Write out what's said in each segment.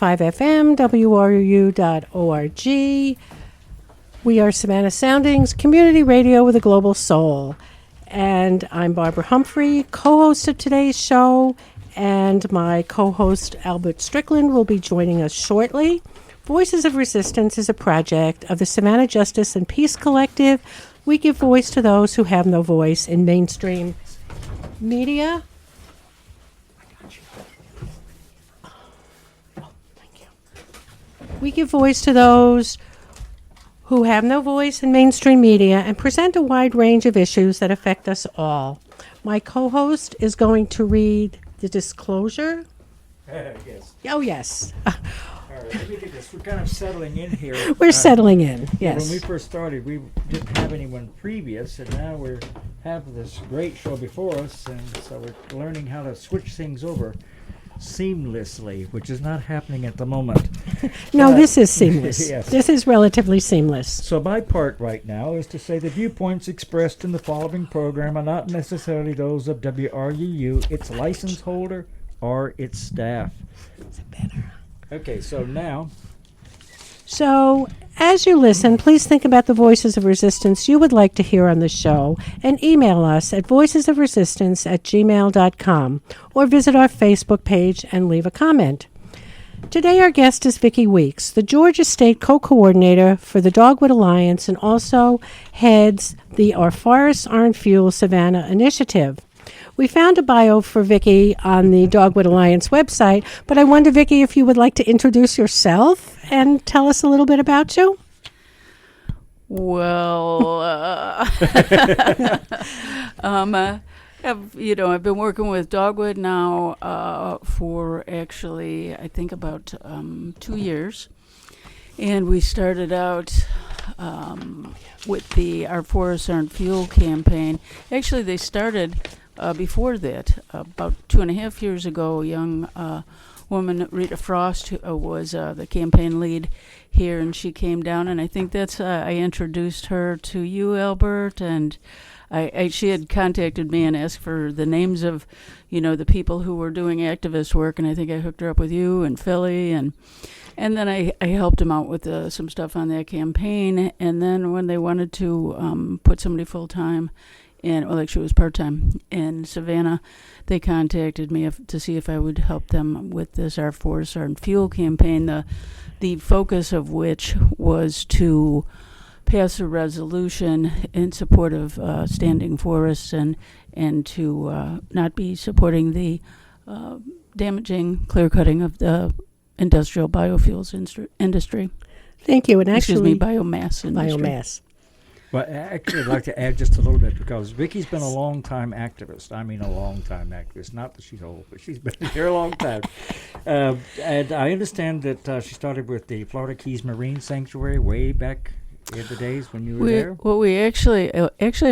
FM, WRU.org. We are Savannah Soundings, community radio with a global soul. And I'm Barbara Humphrey, co-host of today's show, and my co-host Albert Strickland will be joining us shortly. Voices of Resistance is a project of the Savannah Justice and Peace Collective. We give voice to those who have no voice in mainstream media. We give voice to those who have no voice in mainstream media and present a wide range of issues that affect us all. My co-host is going to read the disclosure. Yes. Oh, yes. All right, let me get this. We're kind of settling in here. We're settling in, yes. When we first started, we didn't have anyone previous, and now we have this great show before us, and so we're learning how to switch things over seamlessly, which is not happening at the moment. No, this is seamless. Yes. This is relatively seamless. So my part right now is to say the viewpoints expressed in the following program are not necessarily those of WRUU, its license holder, or its staff. Is it better? Okay, so now... So, as you listen, please think about the voices of resistance you would like to hear on the show and email us at voicesofresistance@gmail.com or visit our Facebook page and leave a comment. Today our guest is Vicki Weeks, the Georgia State Co-Coordinator for the Dogwood Alliance and also heads the Our Forests Aren't Fuel Savannah initiative. We found a bio for Vicki on the Dogwood Alliance website, but I wonder, Vicki, if you would like to introduce yourself and tell us a little bit about you? Well, I've been working with Dogwood now for actually, I think about 2 years. And we started out with the Our Forests Aren't Fuel campaign. Actually, they started before that, about 2.5 years ago. A young woman, Rita Frost, who was the campaign lead here, and she came down, and I think that's I introduced her to you, Albert, and she had contacted me and asked for the names of, the people who were doing activist work, and I think I hooked her up with you and Philly, and then I helped them out with some stuff on that campaign, and then when they wanted to put somebody full-time, she was part-time in Savannah, they contacted me to see if I would help them with this Our Forests Aren't Fuel campaign, the focus of which was to pass a resolution in support of standing forests and to not be supporting the damaging clear-cutting of the industrial biofuels industry. Thank you. And actually, biomass industry. Biomass. Well, actually, I'd like to add just a little bit because Vicki's been a long-time activist. I mean, a long-time activist. Not that she's old, but she's been here a long time. And I understand that she started with the Florida Keys Marine Sanctuary way back in the days when you were there. Well, we actually,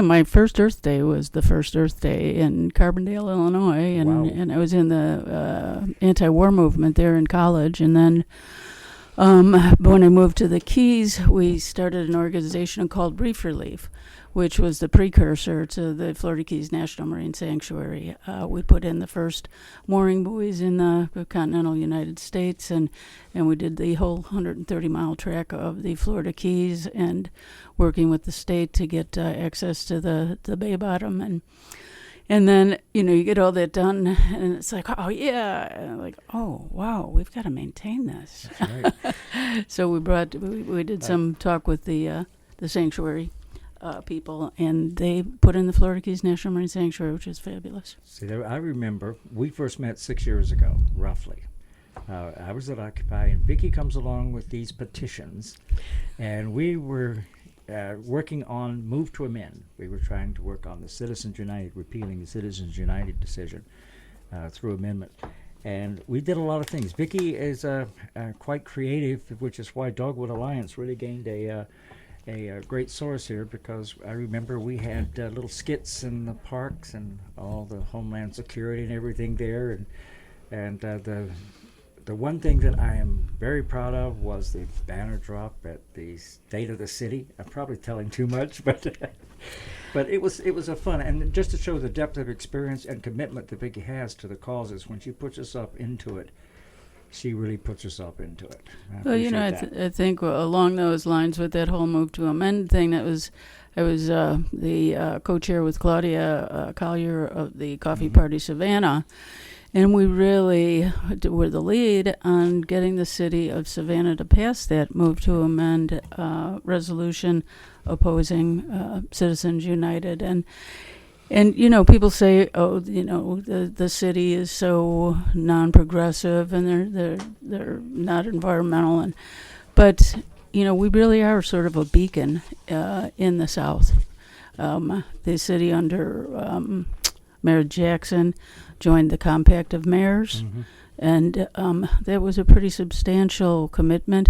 my first Earth Day was the first Earth Day in Carbondale, Illinois, and Wow. and I was in the anti-war movement there in college, and then. When I moved to the Keys, we started an organization called Brief Relief, which was the precursor to the Florida Keys National Marine Sanctuary. We put in the first mooring buoys in the continental United States, and we did the whole 130-mile track of the Florida Keys, and working with the state to get access to the bay bottom. And then, you get all that done, and it's like, oh, yeah. And I'm like, oh, wow, we've got to maintain this. That's right. So we did some talk with the sanctuary people, and they put in the Florida Keys National Marine Sanctuary, which is fabulous. See, I remember we first met 6 years ago, roughly. I was at Occupy, and Vicki comes along with these petitions, and we were working on Move to Amend. We were trying to work on the Citizens United, repealing the Citizens United decision through amendment. And we did a lot of things. Vicki is quite creative, which is why Dogwood Alliance really gained a great source here, because I remember we had little skits in the parks and all the Homeland Security and everything there. And the one thing that I am very proud of was the banner drop at the State of the City. I'm probably telling too much, but it was a fun, and just to show the depth of experience and commitment that Vicki has to the causes when she puts herself into it. she really puts herself into it. Well, I think along those lines with that whole move to amend thing, I was the co-chair with Claudia Collier of the Coffee Party Savannah, and we really were the lead on getting the city of Savannah to pass that move to amend resolution opposing Citizens United. And people say, oh, the city is so non-progressive and they're not environmental, but we really are sort of a beacon in the South. The city under Mayor Jackson joined the Compact of Mayors, and that was a pretty substantial commitment.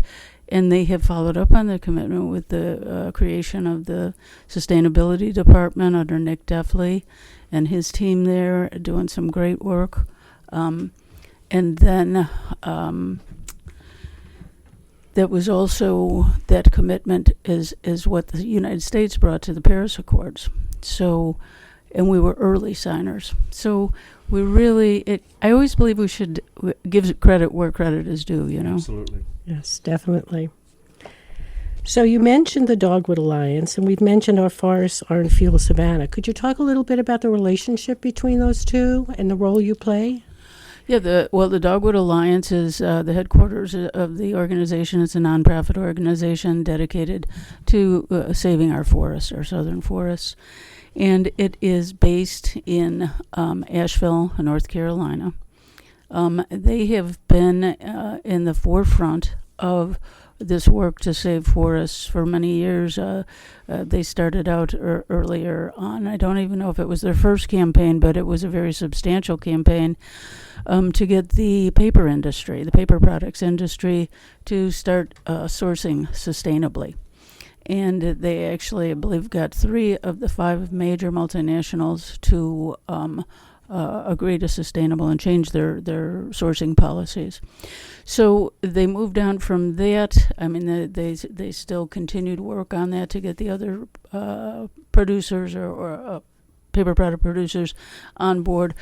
And they have followed up on the commitment with the creation of the Sustainability Department under Nick Deffley and his team there, doing some great work. And then that was also, that commitment is what the United States brought to the Paris Accords. So, and we were early signers. So we really, I always believe we should give credit where credit is due, Absolutely. Yes, definitely. So you mentioned the Dogwood Alliance, and we've mentioned our forests are in Fuel Savannah. Could you talk a little bit about the relationship between those two and the role you play? Yeah, the Dogwood Alliance is the headquarters of the organization. It's a nonprofit organization dedicated to saving our forests, our southern forests. And it is based in Asheville, North Carolina. They have been in the forefront of this work to save forests for many years. They started out earlier on. I don't even know if it was their first campaign, but it was a very substantial campaign to get the paper industry, the paper products industry, to start sourcing sustainably. And they actually, I believe, got 3 of the 5 major multinationals to agree to sustainable and change their sourcing policies. So they moved on from that. I mean, they still continued work on that to get the other producers or paper product producers on board.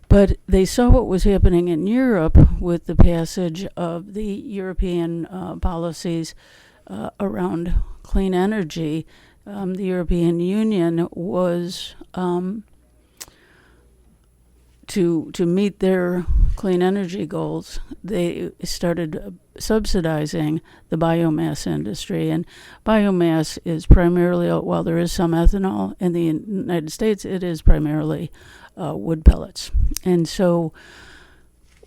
But they saw what was happening in Europe with the passage of the European policies around clean energy. The European Union was to meet their clean energy goals, they started subsidizing the biomass industry. And biomass is primarily, while there is some ethanol in the United States, it is primarily wood pellets. And so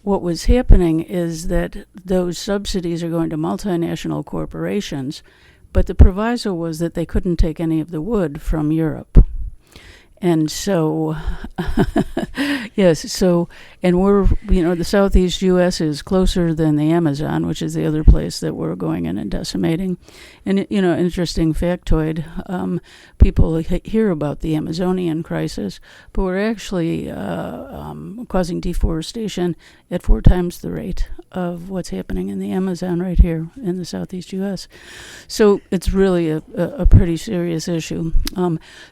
what was happening is that those subsidies are going to multinational corporations, but the proviso was that they couldn't take any of the wood from Europe. And so, and we're, the southeast U.S. is closer than the Amazon, which is the other place that we're going in and decimating. And, interesting factoid, people hear about the Amazonian crisis, but we're actually causing deforestation at 4 times the rate of what's happening in the Amazon right here in the southeast U.S. So it's really a pretty serious issue.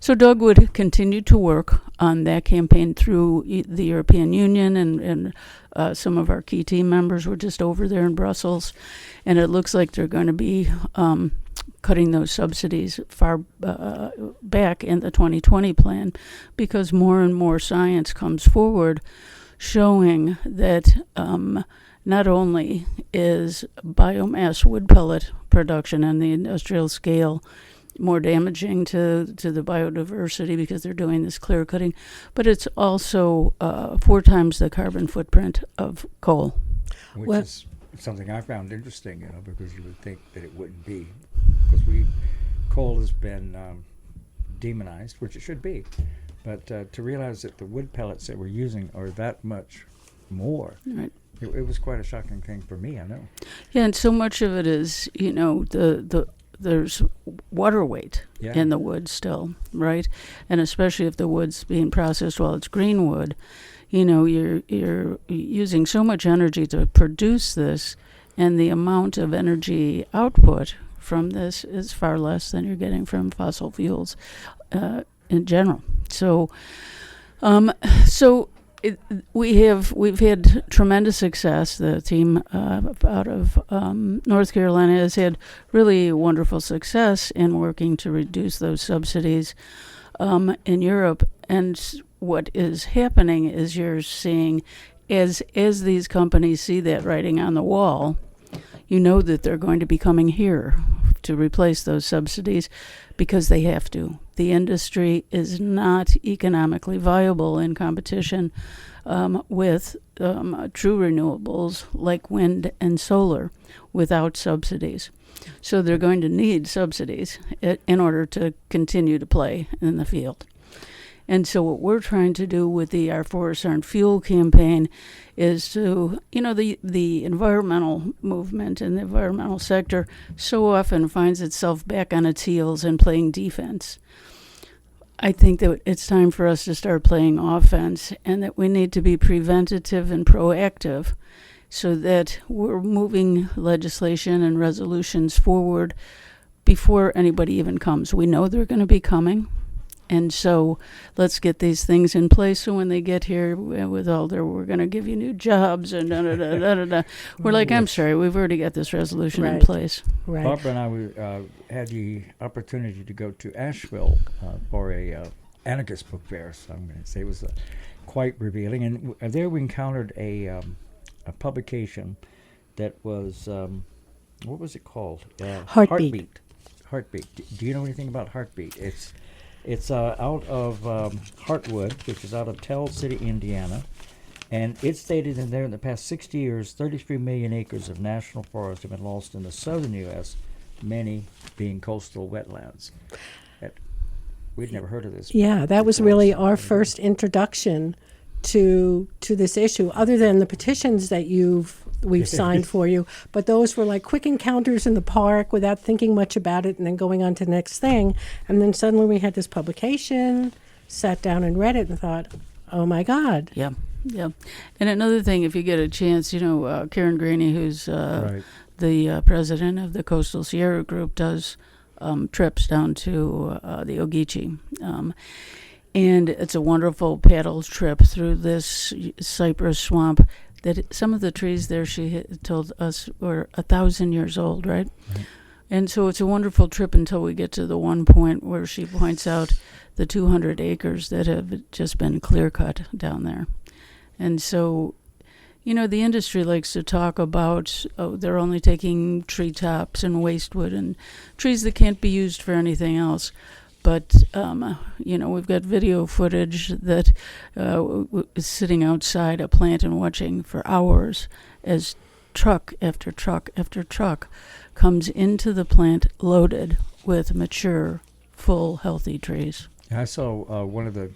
So Dogwood continued to work on that campaign through the European Union, and some of our key team members were just over there in Brussels, and it looks like they're going to be cutting those subsidies far back in the 2020 plan, because more and more science comes forward showing that not only is biomass wood pellet production on the industrial scale more damaging to the biodiversity because they're doing this clear cutting, but it's also 4 times the carbon footprint of coal. Which is something I found interesting, because you would think that it wouldn't be. Because coal has been demonized, which it should be. But to realize that the wood pellets that we're using are that much more, right. It was quite a shocking thing for me, I know. Yeah, and so much of it is, there's water weight in the wood still, right? And especially if the wood's being processed while it's green wood, you're using so much energy to produce this, and the amount of energy output from this is far less than you're getting from fossil fuels in general. So we've had tremendous success. The team out of North Carolina has had really wonderful success in working to reduce those subsidies in Europe. And what is happening is you're seeing, as these companies see that writing on the wall, you know that they're going to be coming here to replace those subsidies because they have to. The industry is not economically viable in competition with true renewables like wind and solar without subsidies. So they're going to need subsidies in order to continue to play in the field. And so what we're trying to do with the Our Forests Aren't Fuel campaign is to, the environmental movement and the environmental sector so often finds itself back on its heels and playing defense. I think that it's time for us to start playing offense, and that we need to be preventative and proactive so that we're moving legislation and resolutions forward before anybody even comes. We know they're going to be coming. And so let's get these things in place so when they get here with all their, we're going to give you new jobs and da-da-da-da-da-da. We're like, I'm sorry, we've already got this resolution in place. Right. Barbara and I had the opportunity to go to Asheville for a anarchist book fair, so I'm going to say it was quite revealing. And there we encountered a publication that was, what was it called? Heartbeat. Heartbeat. Do you know anything about Heartbeat? It's out of Heartwood, which is out of Tell City, Indiana, and it stated in there in the past 60 years, 33 million acres of national forest have been lost in the southern U.S., many being coastal wetlands. We'd never heard of this. Yeah, that was really our first introduction to this issue, other than the petitions that we've signed for you. But those were like quick encounters in the park without thinking much about it and then going on to the next thing. And then suddenly we had this publication, sat down and read it and thought, oh my God. Yeah. And another thing, if you get a chance, Karen Graney, who's the president of the Coastal Sierra Group, does trips down to the Ogeechee. And it's a wonderful paddle trip through this cypress swamp that some of the trees there, she told us, were 1,000 years old, right? Mm-hmm. And so it's a wonderful trip until we get to the one point where she points out the 200 acres that have just been clear-cut down there. And so, the industry likes to talk about, they're only taking treetops and wastewood and trees that can't be used for anything else. But, we've got video footage that is sitting outside a plant and watching for hours as truck after truck after truck comes into the plant loaded with mature, full, healthy trees. I saw one of the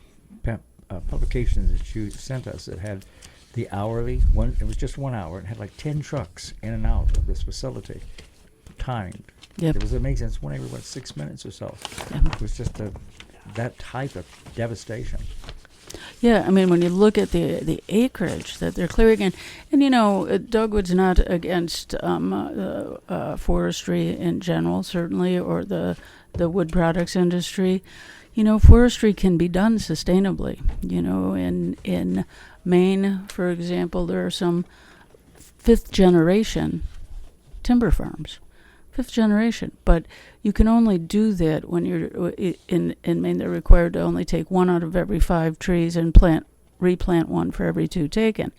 publications that you sent us that had the hourly one. It was just 1 hour. It had like 10 trucks in and out of this facility, timed. Yep. It was amazing. It's one every 6 minutes or so. Yep. It was just that type of devastation. Yeah, I mean, when you look at the acreage that they're clearing, and Dogwood's not against forestry in general, certainly, or the wood products industry. Forestry can be done sustainably. In Maine, for example, there are some fifth-generation timber farms. Fifth generation, but you can only do that when you're in Maine. They're required to only take one out of every 5 trees and replant one for every 2 taken.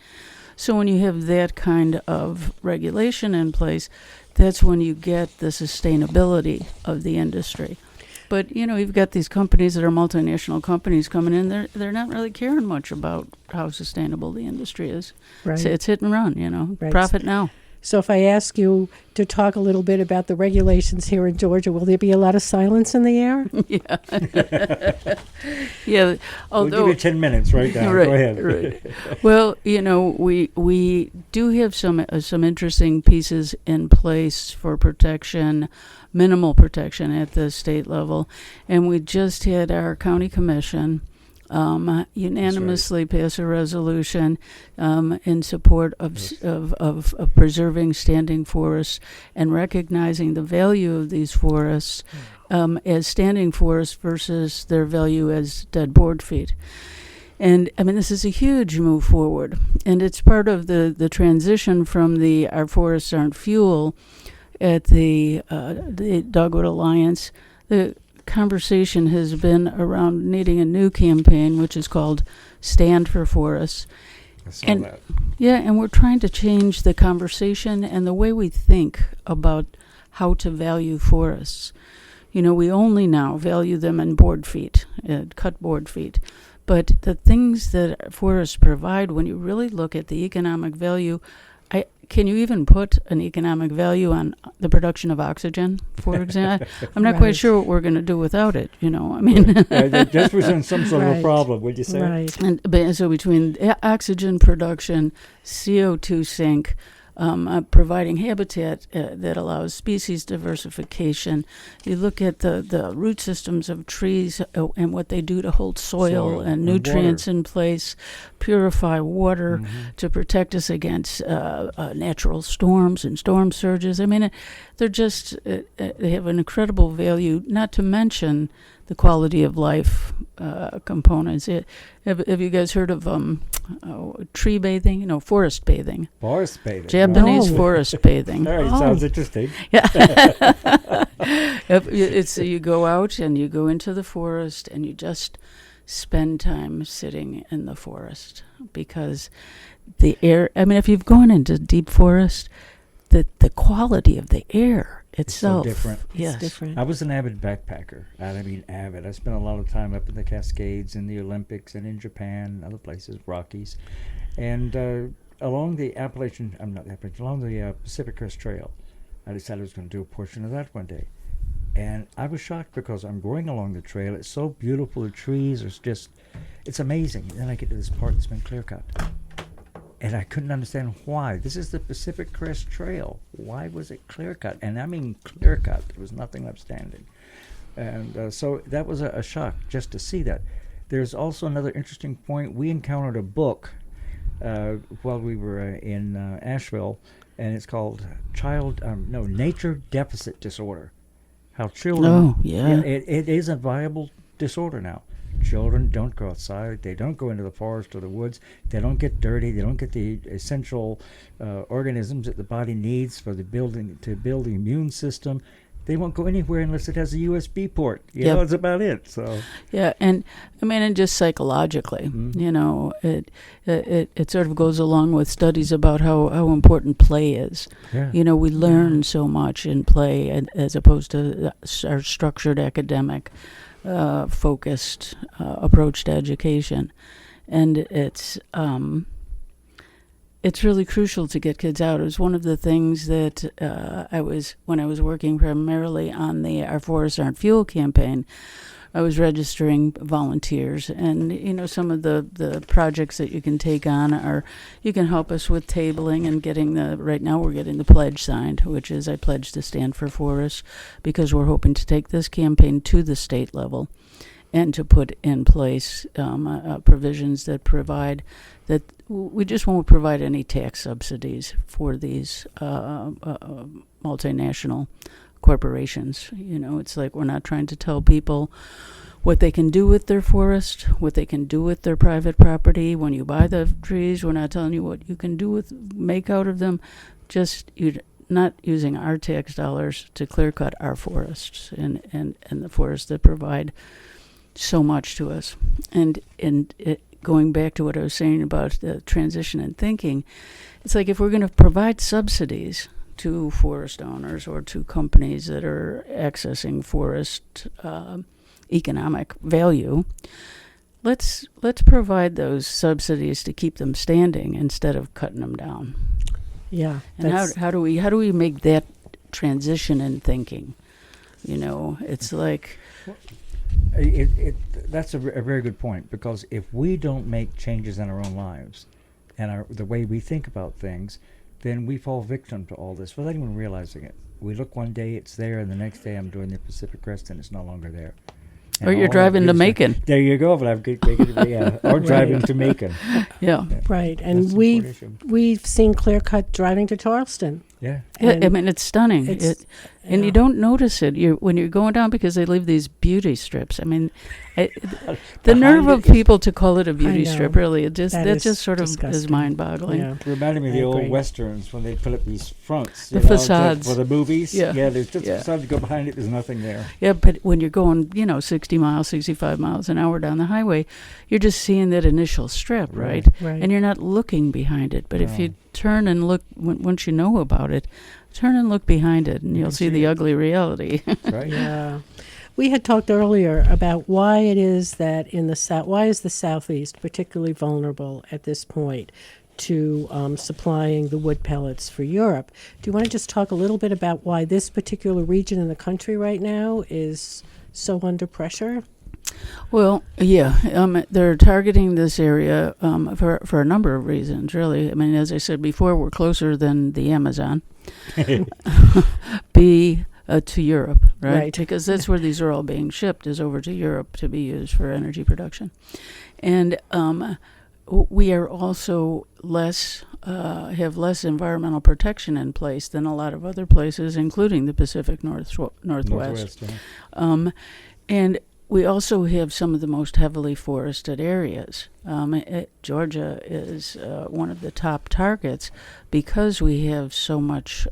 So when you have that kind of regulation in place, that's when you get the sustainability of the industry. But you've got these companies that are multinational companies coming in. They're not really caring much about how sustainable the industry is. Right. It's hit and run. Right. Profit now. So if I ask you to talk a little bit about the regulations here in Georgia, will there be a lot of silence in the air? Yeah. Yeah. Although, we'll give you 10 minutes right now. Right, Go ahead. Right. Well, we do have some interesting pieces in place for protection, minimal protection at the state level. And we just had our county commission unanimously pass a resolution in support of preserving standing forests and recognizing the value of these forests as standing forests versus their value as dead board feet. And I mean, this is a huge move forward, and it's part of the transition from the "Our Forests Aren't Fuel" at the Dogwood Alliance. The conversation has been around needing a new campaign, which is called "Stand for Forests." I saw And that. yeah, and we're trying to change the conversation and the way we think about how to value forests. You know, we only now value them in board feet, cut board feet. But the things that forests provide, when you really look at the economic value, can you even put an economic value on the production of oxygen, for example? I'm not Right. quite sure what we're going to do without it, you know. I mean, That just presents some sort of a Right. problem, would you say? Right. and so between oxygen production, CO2 sink, providing habitat that allows species diversification. You look at the root systems of trees and what they do to hold soil and and nutrients water. in place, purify water Mhm. to protect us against natural storms and storm surges. I mean, they're just, they have an incredible value, not to mention the quality of life components. Have you guys heard of tree bathing? You know, forest bathing. Forest bathing. Japanese No. forest bathing. All right, Oh. sounds interesting. It's you go out and you go into the forest and you just spend time sitting in the forest, because the air, I mean, if you've gone into deep forest, the quality of the air itself, different. Yes. It's different. I was an avid backpacker. I mean, avid. I spent a lot of time up in the Cascades, in the Olympics, and in Japan, other places, Rockies, and along the along the Pacific Crest Trail. I decided I was going to do a portion of that one day, and I was shocked because I'm going along the trail. It's so beautiful. The trees are it's amazing. And then I get to this part that's been clear cut. And I couldn't understand why. This is the Pacific Crest Trail. Why was it clear cut? And I mean clear cut. There was nothing upstanding. And so that was a shock just to see that. There's also another interesting point. We encountered a book while we were in Asheville, and it's called Nature Deficit Disorder. How children... Oh, yeah. It is a viable disorder now. Children don't go outside. They don't go into the forest or the woods. They don't get dirty. They don't get the essential organisms that the body needs to build the immune system. They won't go anywhere unless it has a USB port. You know, that's about it. So Yeah, and I mean, and just psychologically, you know, it sort of goes along with studies about how important play is. yeah. You know, we learn so much in play, as opposed to our structured academic focused approach to education, and it's really crucial to get kids out. It was one of the things that when I was working primarily on the Our Forests Aren't Fuel campaign. I was registering volunteers, and you know, some of the projects that you can take on are, you can help us with tabling and right now we're getting the pledge signed, which is I pledge to stand for forests, because we're hoping to take this campaign to the state level and to put in place provisions that provide that we just won't provide any tax subsidies for these multinational corporations. You know, it's like we're not trying to tell people what they can do with their forest, what they can do with their private property. When you buy the trees, we're not telling you what you can make out of them. Just not using our tax dollars to clear cut our forests and the forests that provide so much to us. And going back to what I was saying about the transition in thinking, it's like if we're going to provide subsidies to forest owners or to companies that are accessing forest economic value, let's provide those subsidies to keep them standing instead of cutting them down. Yeah. And how do we make that transition in thinking? You know, it's like That's a very good point, because if we don't make changes in our own lives and the way we think about things, then we fall victim to all this without even realizing it. We look one day, it's there, and the next day I'm doing the Pacific Crest and it's no longer there. And or you're all driving that to gives Macon. There you go, but I'm or driving to Macon. Yeah. Right. That's And an important issue. we've seen clear cut driving to Charleston. Yeah. Yeah, I And mean, it's stunning. it's And Yeah. you don't notice it when you're going down because they leave these beauty strips. I mean, the nerve of people to call it a beauty know. strip, really, That that is just sort of is disgusting. mind-boggling. Yeah. Reminded me of I the old agree. westerns when they put up these fronts. The you know, facades. for the movies. Yeah. There's just a facade. You go behind it, there's nothing there. Yeah, but when you're going, 60 miles, 65 miles an hour down the highway, you're just seeing that initial strip, right? Right. And you're not looking behind it. But if No. you turn and look, once you know about it, turn and look behind it, and you'll can see see the it. ugly reality. Right? Yeah. We had talked earlier about why it is that in the South, why is the Southeast particularly vulnerable at this point to supplying the wood pellets for Europe? Do you want to just talk a little bit about why this particular region in the country right now is so under pressure? Well, yeah, they're targeting this area for a number of reasons, really. I mean, as I said before, we're closer than the Amazon. To Europe, Right. Because that's where these are all being shipped, is over to Europe to be used for energy production. And we are also have less environmental protection in place than a lot of other places, including the Pacific Northwest. Northwest, yeah. And we also have some of the most heavily forested areas. Georgia is one of the top targets because we have so much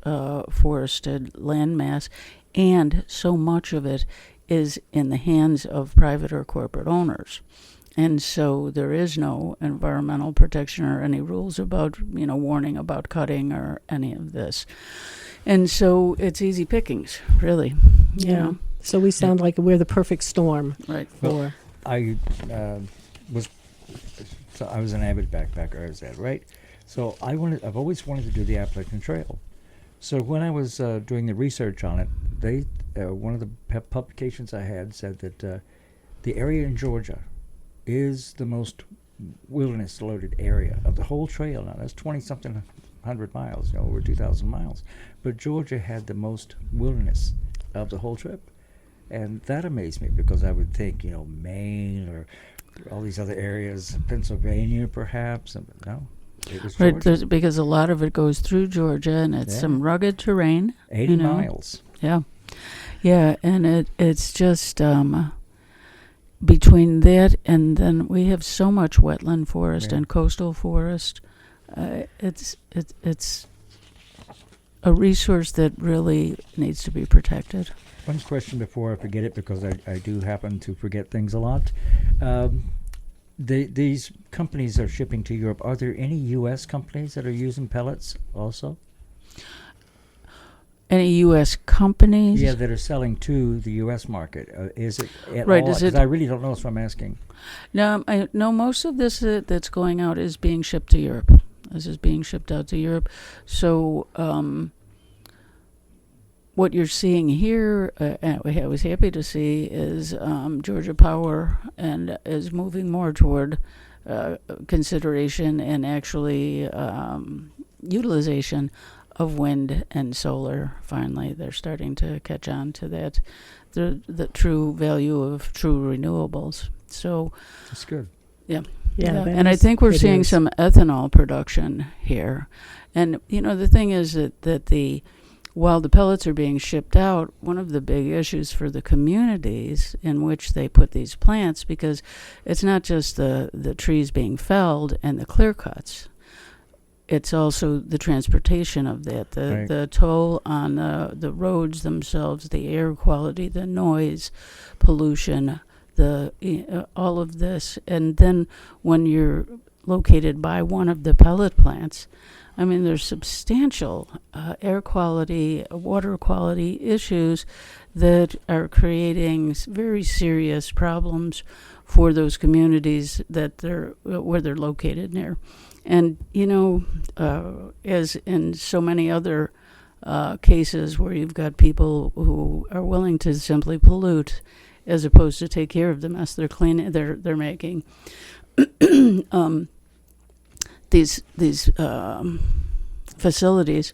forested landmass, and so much of it is in the hands of private or corporate owners. And so there is no environmental protection or any rules about, warning about cutting or any of this. And so it's easy pickings, really. you Yeah. know. So we sound like we're the perfect storm Right. for. I was an avid backpacker, as that, right? So I've always wanted to do the Appalachian Trail. So when I was doing the research on it, one of the publications I had said that the area in Georgia is the most wilderness-loaded area of the whole trail. Now that's 20-something hundred miles, over 2,000 miles. But Georgia had the most wilderness of the whole trip. And that amazed me because I would think, Maine or all these other areas, Pennsylvania perhaps. No, it was Right, Georgia. because a lot of it goes through Georgia, and it's Yeah. some rugged terrain. 80 miles. Yeah, and it's just between that and then we have so much wetland forest Yeah. and coastal forest. It's a resource that really needs to be protected. One question before I forget it, because I do happen to forget things a lot. These companies are shipping to Europe. Are there any U.S. companies that are using pellets also? Any U.S. companies? Yeah, that are selling to the U.S. market. Is it at Right, all? is it- 'Cause I really don't know, so I'm asking. No, most of this that's going out is being shipped to Europe. This is being shipped out to Europe. So what you're seeing here, I was happy to see, is Georgia Power and is moving more toward consideration and actually utilization of wind and solar. Finally, they're starting to catch on to that, the true value of true renewables. So, That's good. Yeah, and I think we're seeing some ethanol production here. And the thing is that while the pellets are being shipped out, one of the big issues for the communities in which they put these plants, because it's not just the trees being felled and the clear cuts, it's also the transportation of that, Right. the toll on the roads themselves, the air quality, the noise, pollution, all of this. And then when you're located by one of the pellet plants, I mean, there's substantial air quality, water quality issues that are creating very serious problems for those communities where they're located near. And, as in so many other cases where you've got people who are willing to simply pollute as opposed to take care of the mess they're making. These facilities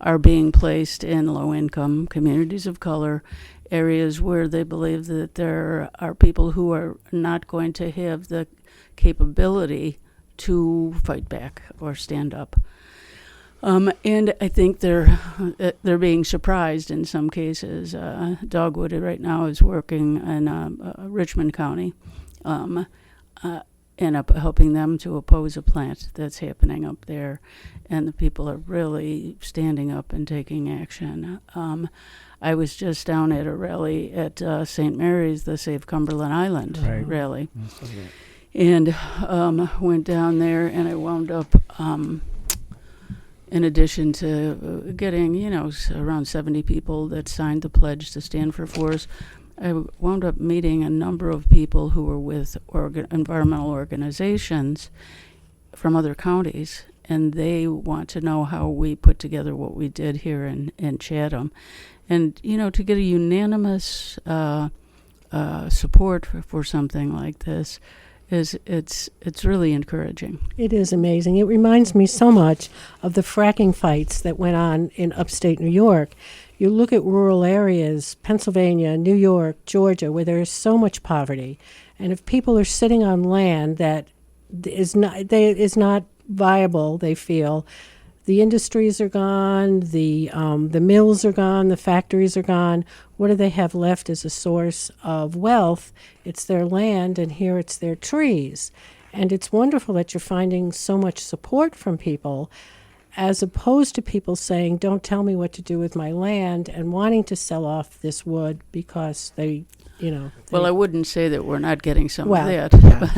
are being placed in low-income communities of color, areas where they believe that there are people who are not going to have the capability to fight back or stand up. And I think they're being surprised in some cases. Dogwood right now is working in Richmond County, and helping them to oppose a plant that's happening up there, and the people are really standing up and taking action. I was just down at a rally at St. Mary's, the Save Cumberland Island rally, and went down there, and I wound up. In addition to getting, around 70 people that signed the pledge to stand for forests, I wound up meeting a number of people who were with environmental organizations from other counties, and they want to know how we put together what we did here in Chatham. And, to get a unanimous support for something like this, it's really encouraging. It is amazing. It reminds me so much of the fracking fights that went on in upstate New York. You look at rural areas, Pennsylvania, New York, Georgia, where there is so much poverty, and if people are sitting on land that is not viable, they feel, the industries are gone, the mills are gone, the factories are gone. What do they have left as a source of wealth? It's their land, and here it's their trees. And it's wonderful that you're finding so much support from people, as opposed to people saying, don't tell me what to do with my land, and wanting to sell off this wood because they. Well, I wouldn't say that we're not getting some of that.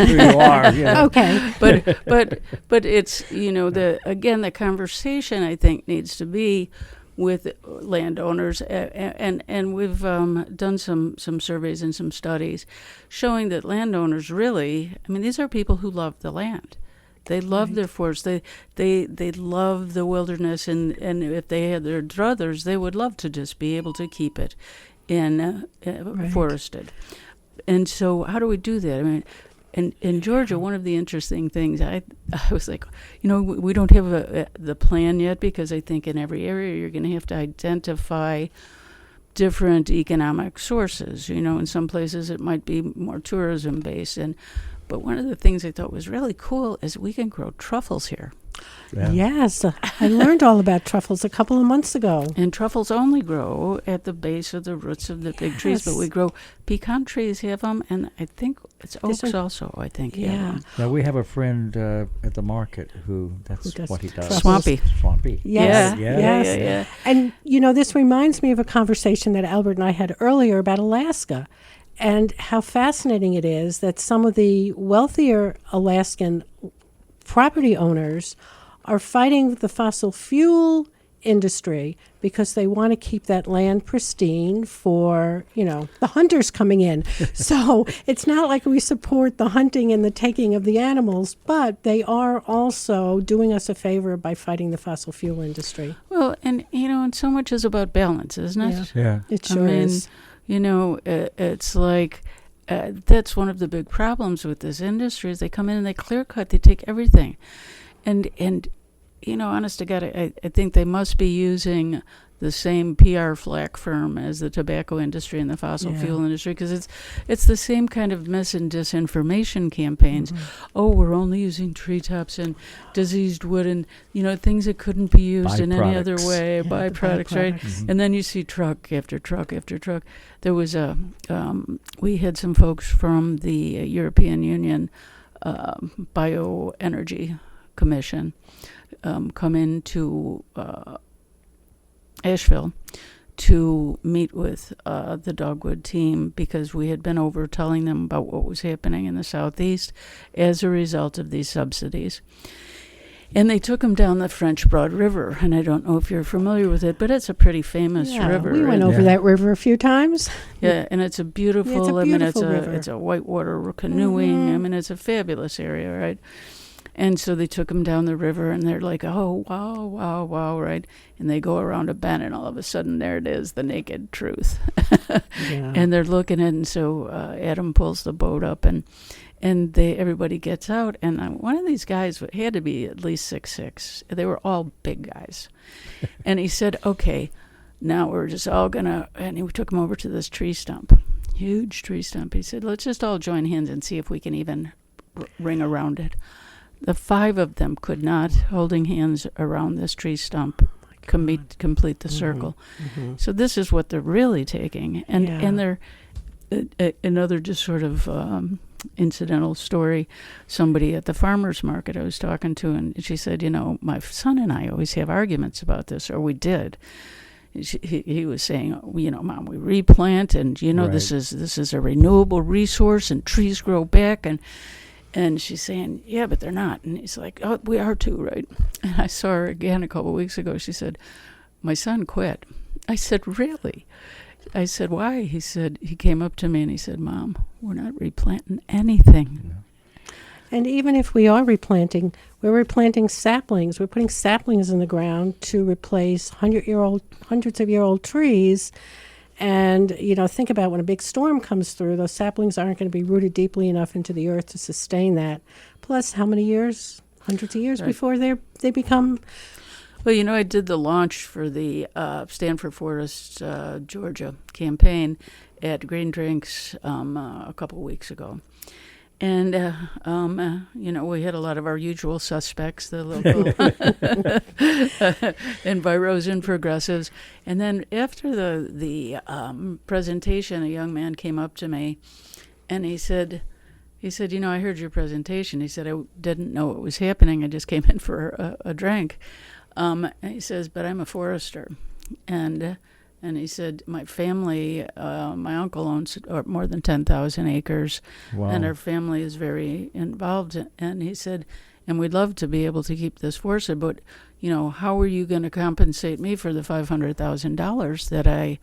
Here you are. Yeah. Okay. But it's, the conversation I think needs to be with landowners, and we've done some surveys and some studies showing that landowners really, these are people who love the land. They love their forests. They love the wilderness, and if they had their druthers, they would love to just be able to keep it forested. And so how do we do that? In Georgia, one of the interesting things, I was like, we don't have the plan yet, because I think in every area you're going to have to identify different economic sources. In some places it might be more tourism based, but one of the things I thought was really cool is we can grow truffles here. Yeah. Yes, I learned all about truffles a couple of months ago. And truffles only grow at the base of the roots of the big trees, but we grow pecan trees, have them, and I think it's oaks also, I think. Yeah. Now, we have a friend at the market who does what he does. Truffles. Swampy. Yes. Yeah. And, this reminds me of a conversation that Albert and I had earlier about Alaska, and how fascinating it is that some of the wealthier Alaskan property owners are fighting the fossil fuel industry because they want to keep that land pristine for, the hunters coming in. So it's not like we support the hunting and the taking of the animals, but they are also doing us a favor by fighting the fossil fuel industry. Well, and so much is about balance, isn't it? Yeah. It sure is. It's like that's one of the big problems with this industry is they come in and they clear cut, they take everything. And honest to God, I think they must be using the same PR flack firm as the tobacco industry and the fossil fuel industry, because it's the same kind of mis and disinformation campaigns. Mm-hmm. Oh, we're only using treetops and diseased wood and things that couldn't be used in any other way. Byproducts, right? Mm-hmm. And then you see truck after truck after truck. There was we had some folks from the European Union Bioenergy Commission come into Asheville to meet with the Dogwood team, because we had been over telling them about what was happening in the Southeast as a result of these subsidies. And they took them down the French Broad River, and I don't know if you're familiar with it, but it's a pretty famous river. We went over that river a few times. Yeah, and it's a beautiful, river. It's a whitewater canoeing. Mm-hmm. It's a fabulous area, right? And so they took them down the river, and they're like, oh, wow, right? And they go around a bend, and all of a sudden, there it is, the naked truth. And they're looking at it, and so Adam pulls the boat up, and everybody gets out, and one of these guys had to be at least 6'6". They were all big guys. And he said, okay, now we're just all and he took them over to this tree stump, huge tree stump. He said, let's just all join hands and see if we can even ring around it. The 5 of them could not, holding hands around this tree stump, complete the circle. Mm-hmm. So this is what they're really taking. And Yeah. and they're another just sort of incidental story. Somebody at the farmer's market I was talking to, and she said, my son and I always have arguments about this, or we did. He was saying, Mom, we replant, and Right. this is a renewable resource, and trees grow back, and she's saying, yeah, but they're not. And he's like, oh, we are too, right? And I saw her again a couple of weeks ago. She said, my son quit. I said, really? I said, why? He said, he came up to me and he said, Mom, we're not replanting anything. And even if we are replanting, we're replanting saplings. We're putting saplings in the ground to replace hundreds of year old trees. And, think about when a big storm comes through, those saplings aren't going to be rooted deeply enough into the earth to sustain that. Plus, how many years? Hundreds of years Right. before they become... Well, I did the launch for the Stanford Forest, Georgia campaign at Green Drinks a couple of weeks ago. And, we had a lot of our usual suspects, the local enviros and progressives. And then after the presentation, a young man came up to me and he said, I heard your presentation. He said, I didn't know what was happening. I just came in for a drink. And he says, but I'm a forester. And he said, my family, my uncle owns more than 10,000 acres. Wow. And our family is very involved. And he said, and we'd love to be able to keep this forested, but, how are you going to compensate me for the $500,000 that I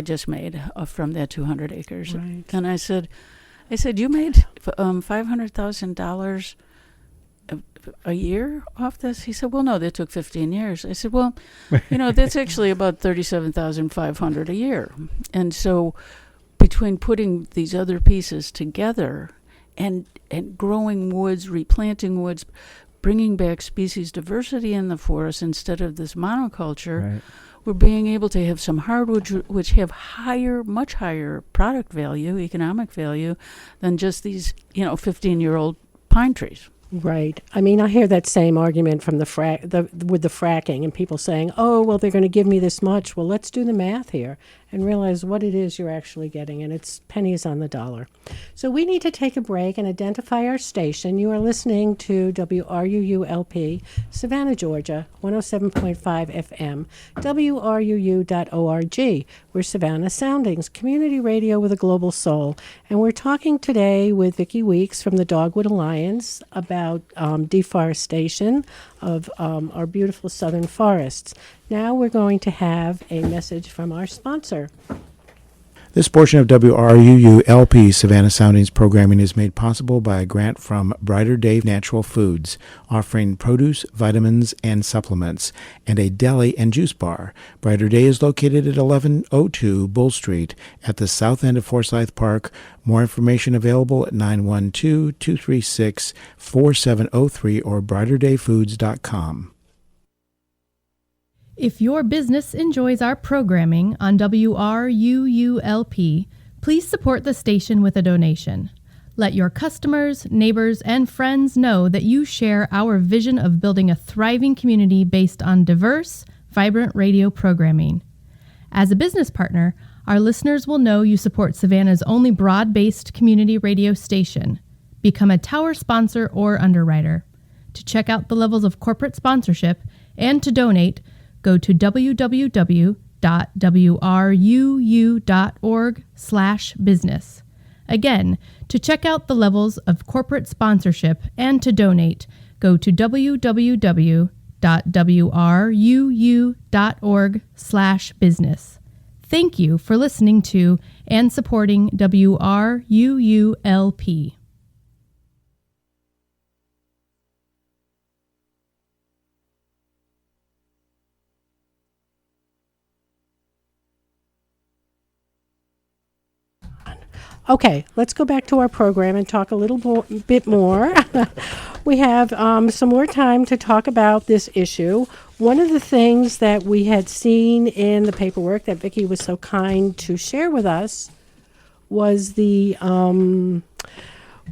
just made from that 200 acres? Right. And I said, you made $500,000 a year off this? He said, well, no, that took 15 years. I said, well, that's actually about $37,500 a year. And so between putting these other pieces together and growing woods, replanting woods, bringing back species diversity in the forest instead of this monoculture, Right. we're being able to have some hardwoods which have much higher product value, economic value, than just these, 15-year-old pine trees. Right. I mean, I hear that same argument from with the fracking and people saying, oh, well, they're going to give me this much. Well, let's do the math here and realize what it is you're actually getting, and it's pennies on the dollar. So we need to take a break and identify our station. You are listening to WRUU-LP, Savannah, Georgia, 107.5 FM, WRUU.org. We're Savannah Soundings, community radio with a global soul. And we're talking today with Vicki Weeks from the Dogwood Alliance about deforestation of our beautiful southern forests. Now we're going to have a message from our sponsor. This portion of WRUU-LP Savannah Soundings programming is made possible by a grant from Brighter Day Natural Foods, offering produce, vitamins, and supplements, and a deli and juice bar. Brighter Day is located at 1102 Bull Street at the south end of Forsyth Park. More information available at 912-236-4703 or brighterdayfoods.com. If your business enjoys our programming on WRUU-LP, please support the station with a donation. Let your customers, neighbors, and friends know that you share our vision of building a thriving community based on diverse, vibrant radio programming. As a business partner, our listeners will know you support Savannah's only broad-based community radio station. Become a tower sponsor or underwriter. To check out the levels of corporate sponsorship and to donate, go to www.wruu.org/business. Again, to check out the levels of corporate sponsorship and to donate, go to www.wruu.org/business. Thank you for listening to and supporting WRUU-LP. Okay, let's go back to our program and talk a little bit more. We have some more time to talk about this issue. One of the things that we had seen in the paperwork that Vicki was so kind to share with us was the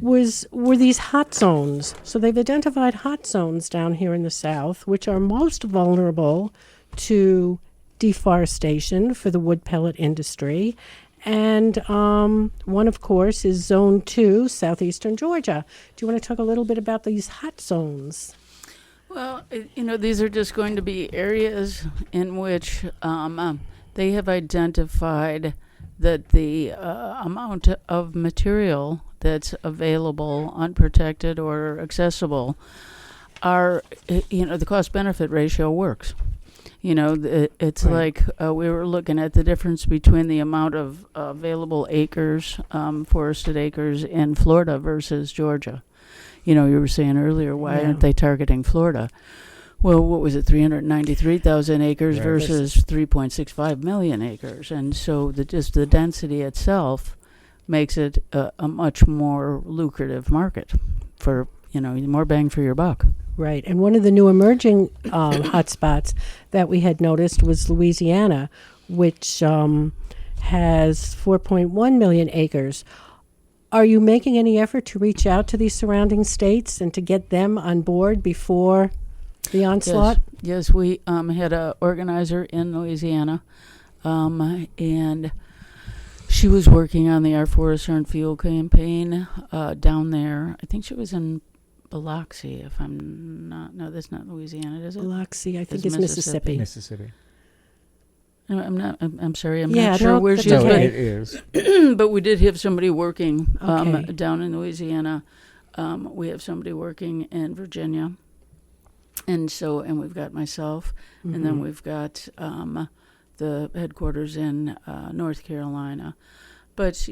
were these hot zones. So they've identified hot zones down here in the South, which are most vulnerable to deforestation for the wood pellet industry. And one, of course, is Zone 2, southeastern Georgia. Do you want to talk a little bit about these hot zones? Well, these are just going to be areas in which they have identified that the amount of material that's available, unprotected or accessible, the cost-benefit ratio works. It's Right. like we were looking at the difference between the amount of available acres, forested acres in Florida versus Georgia. You were saying earlier, why Yeah. aren't they targeting Florida? Well, what was it, 393,000 acres Right. versus 3.65 million acres? And so just the density itself makes it a much more lucrative market for, more bang for your buck. Right. And one of the new emerging hotspots that we had noticed was Louisiana, which has 4.1 million acres. Are you making any effort to reach out to these surrounding states and to get them on board before the onslaught? Yes, we had a organizer in Louisiana, and she was working on the Our Forests Aren't Fuel campaign down there. I think she was in Biloxi, if I'm not. No, that's not Louisiana, is it? Biloxi, I think, It's is Mississippi. Mississippi. No, I'm not. I'm sorry. I'm Yeah, not sure no, where that's she is. No, okay. it is. But we did have somebody working Okay. down in Louisiana. We have somebody working in Virginia, and we've got myself, and then we've got the headquarters in North Carolina. But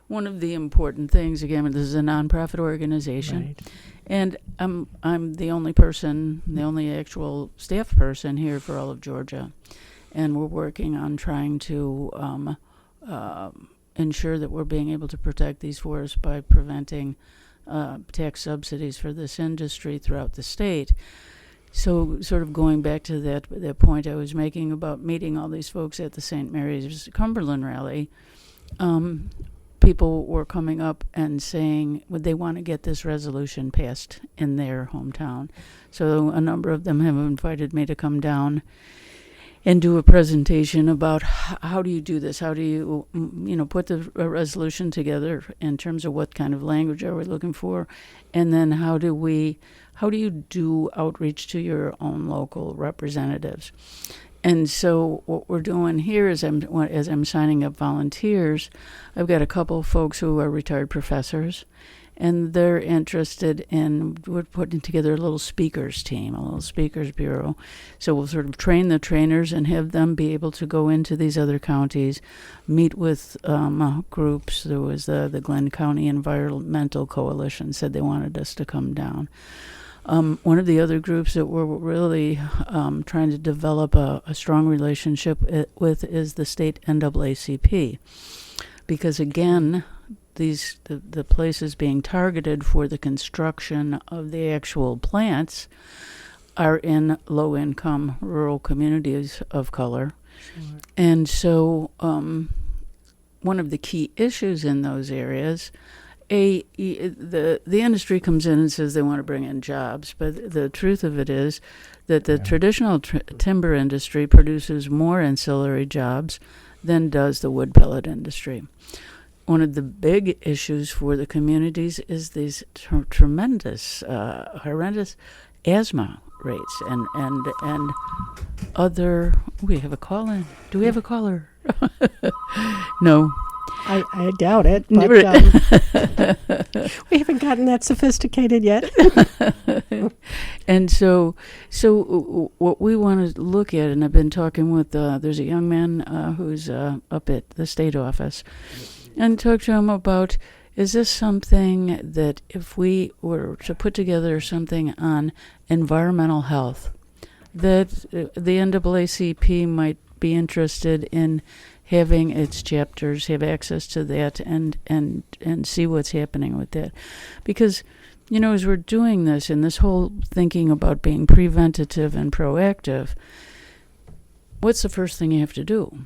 one of the important things, again, this is a nonprofit organization, Right. and I'm the only person, the only actual staff person here for all of Georgia, and we're working on trying to ensure that we're being able to protect these forests by preventing tax subsidies for this industry throughout the state. So sort of going back to that point I was making about meeting all these folks at the St. Mary's Cumberland rally, people were coming up and saying would they want to get this resolution passed in their hometown. So a number of them have invited me to come down and do a presentation about how do you do this? How do you, put the resolution together in terms of what kind of language are we looking for? And then how do you do outreach to your own local representatives? And so what we're doing here is as I'm signing up volunteers, I've got a couple of folks who are retired professors, and they're interested in, we're putting together a little speakers team, a little speakers bureau. So we'll sort of train the trainers and have them be able to go into these other counties, meet with groups. There was the Glenn County Environmental Coalition said they wanted us to come down. One of the other groups that we're really trying to develop a strong relationship with is the state NAACP. Because again, the places being targeted for the construction of the actual plants are in low-income rural communities of color. Sure. And so one of the key issues in those areas, the industry comes in and says they want to bring in jobs, but the truth of it is that the traditional timber industry produces more ancillary jobs than does the wood pellet industry. One of the big issues for the communities is these tremendous, horrendous asthma rates and other. We have a call in. Do we have a caller? No. I doubt it, but we haven't gotten that sophisticated yet. And so what we want to look at, and I've been talking with, there's a young man who's up at the state office, and talk to him about, is this something that if we were to put together something on environmental health, that the NAACP might be interested in having its chapters have access to that and see what's happening with that. Because, as we're doing this and this whole thinking about being preventative and proactive, what's the first thing you have to do?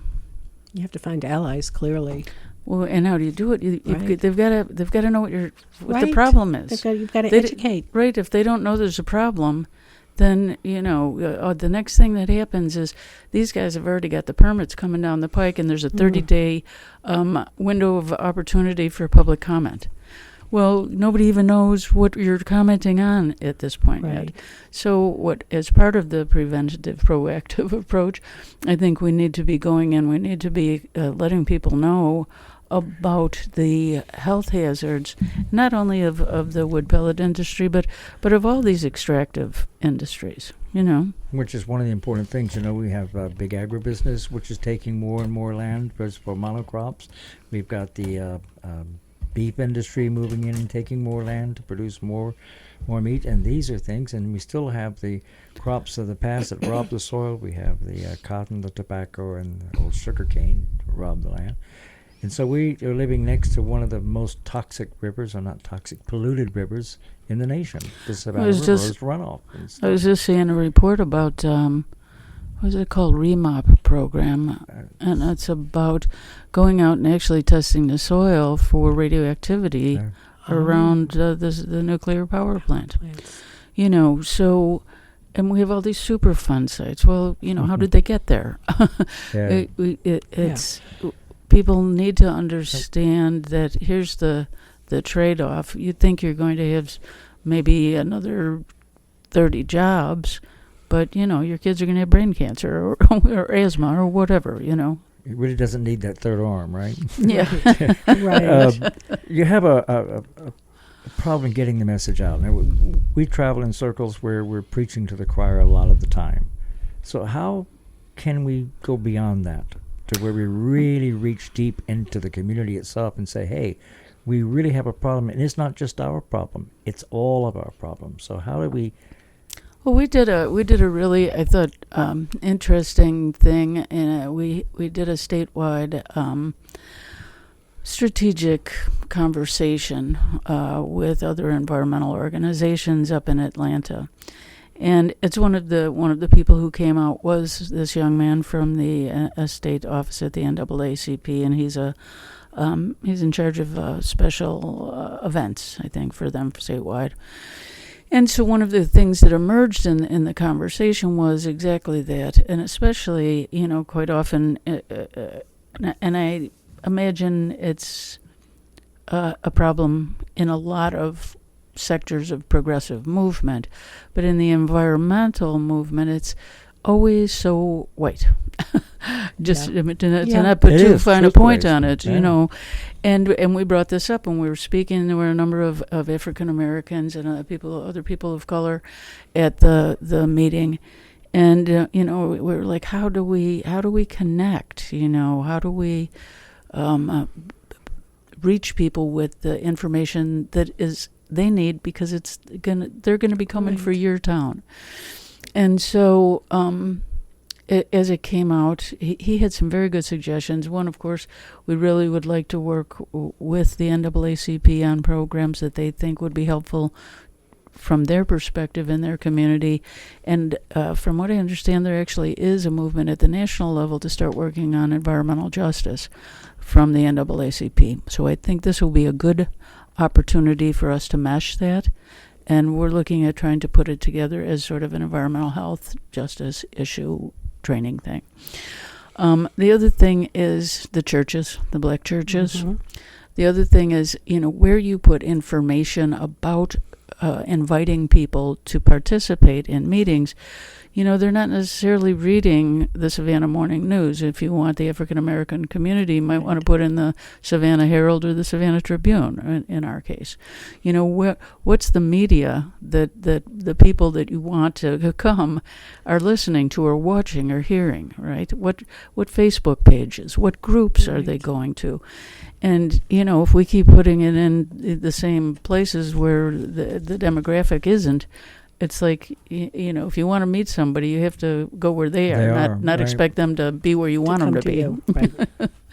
You have to find allies, clearly. Well, and how do you do it? Right. They've got to know what the Right. problem is. You've got to They d- educate. Right. If they don't know there's a problem, then the next thing that happens is these guys have already got the permits coming down the pike, and there's a 30-day window of opportunity for public comment. Well, nobody even knows what you're commenting on at this point yet. Right. So as part of the preventative, proactive approach, I think we need to be going in, we need to be letting people know about the health hazards, not only of the wood pellet industry, but of all these extractive industries, Which is one of the important things. We have big agribusiness, which is taking more and more land for monocrops. We've got the beef industry moving in and taking more land to produce more meat, and these are things. And we still have the crops of the past that rob the soil. We have the cotton, the tobacco, and the old sugar cane to rob the land. And so we are living next to one of the most toxic rivers, or not toxic, polluted rivers in the nation. The Savannah River is runoff. I was just seeing a report about what is it called, REMOP program, and it's about going out and actually testing the soil for radioactivity around the nuclear power plant. So, and we have all these Superfund sites. Well, how did they get there? It's people need to understand that here's the trade-off. You think you're going to have maybe another 30 jobs, but your kids are going to have brain cancer or asthma or whatever. It really doesn't need that third arm, right? Yeah. Right. You have a problem getting the message out. Now, we travel in circles where we're preaching to the choir a lot of the time. So how can we go beyond that to where we really reach deep into the community itself and say, hey, we really have a problem, and it's not just our problem, it's all of our problems. So how do we... Well, we did a really, I thought, interesting thing, and we did a statewide strategic conversation with other environmental organizations up in Atlanta, and it's one of the people who came out was this young man from the state office at the NAACP, and he's in charge of special events, I think, for them statewide. And so one of the things that emerged in the conversation was exactly that, and especially, quite often, and I imagine it's a problem in a lot of sectors of progressive movement, but in the environmental movement, it's always so white. Just to not put too fine a point on it, and we brought this up when we were speaking. There were a number of African Americans and other people of color at the meeting, and we were like, how do we connect? How do we reach people with the information that is they need, because they're gonna be coming for your town. And so as it came out, he had some very good suggestions. One, of course, we really would like to work with the NAACP on programs that they think would be helpful from their perspective in their community. And from what I understand, there actually is a movement at the national level to start working on environmental justice from the NAACP. So I think this will be a good opportunity for us to mesh that. And we're looking at trying to put it together as sort of an environmental health justice issue training thing. The other thing is the churches, the black churches. Mm-hmm. The other thing is, where you put information about inviting people to participate in meetings. They're not necessarily reading the Savannah Morning News. If you want the African American community, you might want to put in the Savannah Herald or the Savannah Tribune, in our case. What's the media that the people that you want to come are listening to or watching or hearing, right? What Facebook pages, what groups are they going to? And, if we keep putting it in the same places where the demographic isn't, it's like, if you want to meet somebody, you have to go where they are, not right. expect them to be where you want them to be. Right.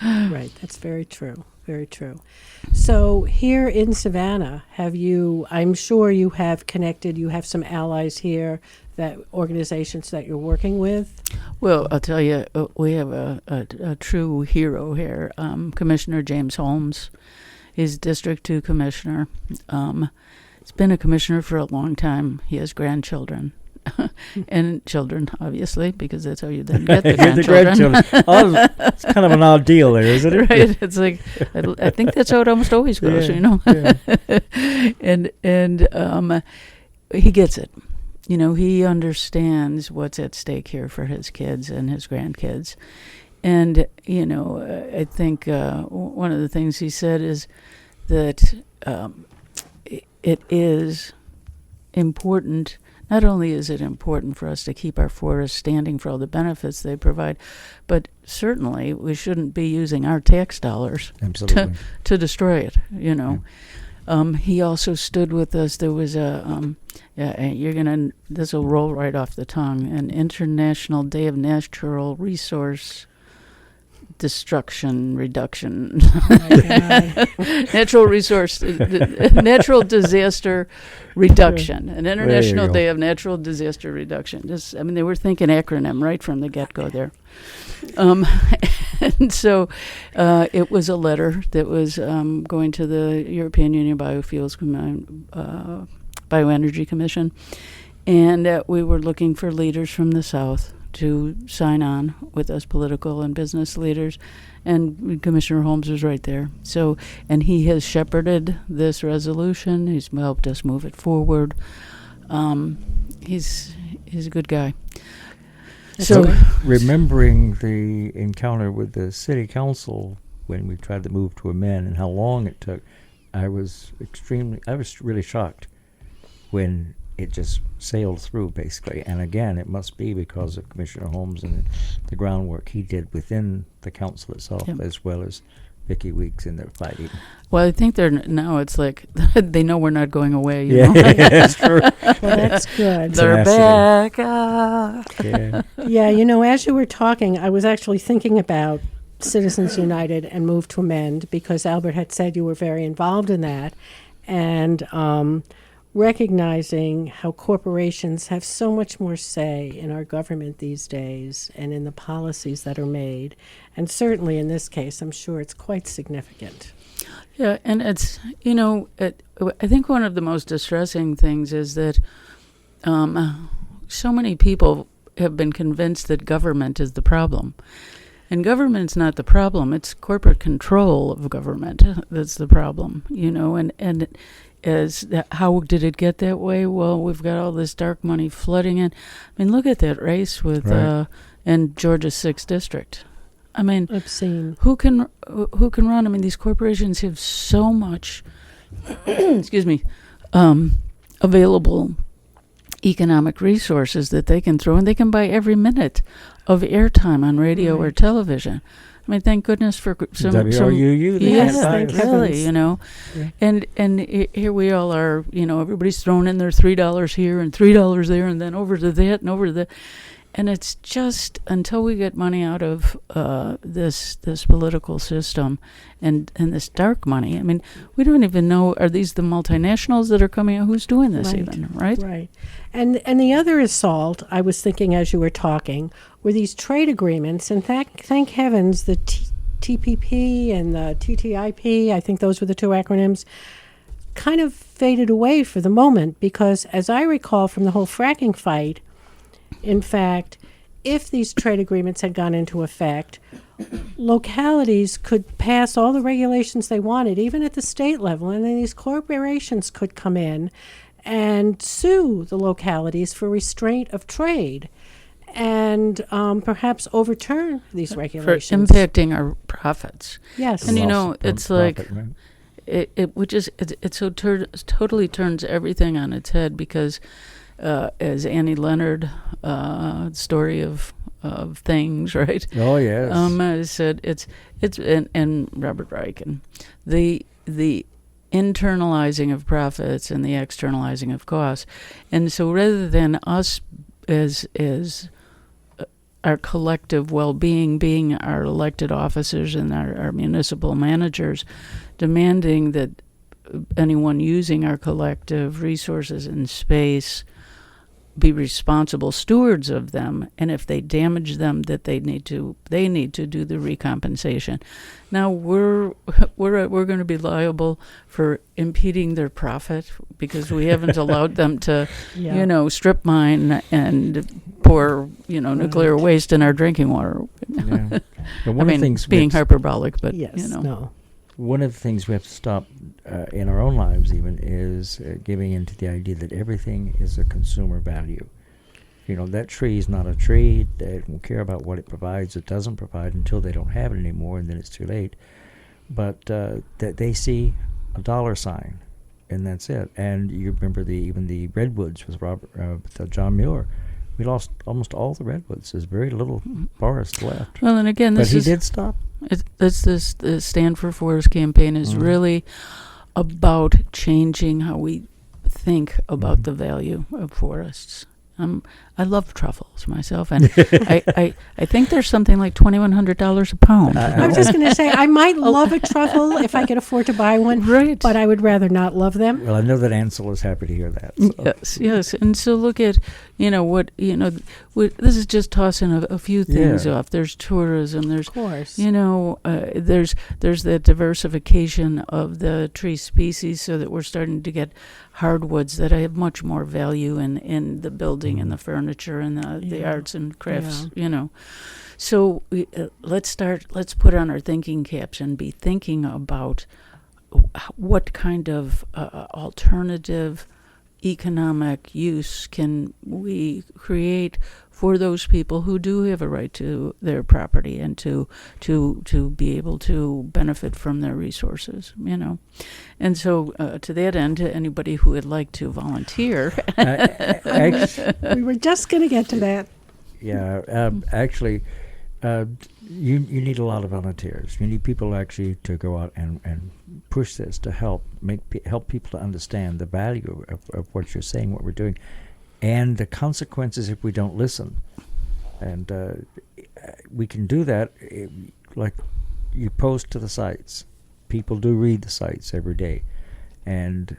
Right. That's very true. Very true. So here in Savannah, I'm sure you have connected, you have some allies here, that organizations that you're working with? Well, I'll tell you, we have a true hero here, Commissioner James Holmes. He's District 2 Commissioner. He's been a commissioner for a long time. He has grandchildren. And children, obviously, because that's how you then get the grandchildren. Oh, it's kind of an odd deal there, isn't it? Right. It's like, I think that's how it almost always goes, and he gets it. He understands what's at stake here for his kids and his grandkids. And, I think one of the things he said is that it is important. Not only is it important for us to keep our forests standing for all the benefits they provide, but certainly we shouldn't be using our tax dollars to destroy it, Yeah. He also stood with us. There was this will roll right off the tongue, an International Day of Natural Resource Destruction Reduction. Oh my God. Natural Disaster Reduction, an International Day of Natural Disaster Reduction. They were thinking acronym right from the get-go there. And so it was a letter that was going to the European Union Bioenergy Commission, and we were looking for leaders from the South to sign on with us, political and business leaders, and Commissioner Holmes was right there. So, and he has shepherded this resolution. He's helped us move it forward. He's a good guy. So, remembering the encounter with the city council when we tried to move to amend and how long it took, I was really shocked when it just sailed through, basically. And again, it must be because of Commissioner Holmes and the groundwork he did within the council itself, as well as Vicki Weeks in their fighting. Well, I think it's like they know we're not going away. That's true. Well, that's good. They're back. Yeah, as you were talking, I was actually thinking about Citizens United and Move to Amend, because Albert had said you were very involved in that, and recognizing how corporations have so much more say in our government these days and in the policies that are made. And certainly in this case, I'm sure it's quite significant. Yeah, and it's, I think one of the most distressing things is that so many people have been convinced that government is the problem. And government's not the problem. It's corporate control of government that's the problem, and how did it get that way? Well, we've got all this dark money flooding in. Look at that race with in Georgia's 6th district. Obscene. Who can run? These corporations have so much, available economic resources that they can throw, and they can buy every minute of airtime on radio or television. Thank goodness for some WRUU. Yes, thank really, heavens. And here we all are, everybody's thrown in their $3 here and $3 there, and then over to that and over to that. And it's just until we get money out of this political system and this dark money. We don't even know, are these the multinationals that are coming out? Who's doing this even, right? Right. And the other assault, I was thinking as you were talking, were these trade agreements. And thank heavens the TPP and the TTIP, I think those were the two acronyms, kind of faded away for the moment, because as I recall from the whole fracking fight, in fact, if these trade agreements had gone into effect, localities could pass all the regulations they wanted, even at the state level, and then these corporations could come in and sue the localities for restraint of trade and perhaps overturn these regulations. For impacting our profits. Yes. And it's like, it totally turns everything on its head, because as Annie Leonard, story of things, right? Oh yes. Said it's and Robert Reich, and the internalizing of profits and the externalizing of costs, and so rather than us as our collective well-being, being our elected officers and our municipal managers, demanding that anyone using our collective resources and space be responsible stewards of them, and if they damage them, that they need to do the recompensation. Now we're going to be liable for impeding their profit because we haven't allowed them to, strip mine and pour, nuclear waste in our drinking water. Yeah. But I mean, being hyperbolic, but Yes, no. one of the things we have to stop in our own lives even is giving into the idea that everything is a consumer value. That tree is not a tree. They don't care about what it provides. It doesn't provide until they don't have it anymore, and then it's too late. But that they see a dollar sign, and that's it. And you remember even the redwoods with John Muir. We lost almost all the redwoods. There's very little forest left. Well, and again, but he did stop. The Stand for Forest campaign is really about changing how we think about the value of forests. I love truffles myself, and I think there's something like $2,100 a pound. I was just going to say, I might love a truffle if I could afford to buy one, right? But I would rather not love them. Well, I know that Ansel is happy to hear that. So. Yes, and so look at this is just tossing a few things off. There's tourism. There's, of course, there's the diversification of the tree species, so that we're starting to get hardwoods that have much more value in the building and the furniture and the arts and crafts. So let's put on our thinking caps and be thinking about what kind of alternative economic use can we create for those people who do have a right to their property and to be able to benefit from their resources, And so to that end, anybody who would like to volunteer. We were just going to get to that. Yeah, actually, you need a lot of volunteers. You need people actually to go out and push this to help people to understand the value of what you're saying, what we're doing, and the consequences if we don't listen. And we can do that, like you post to the sites. People do read the sites every day, and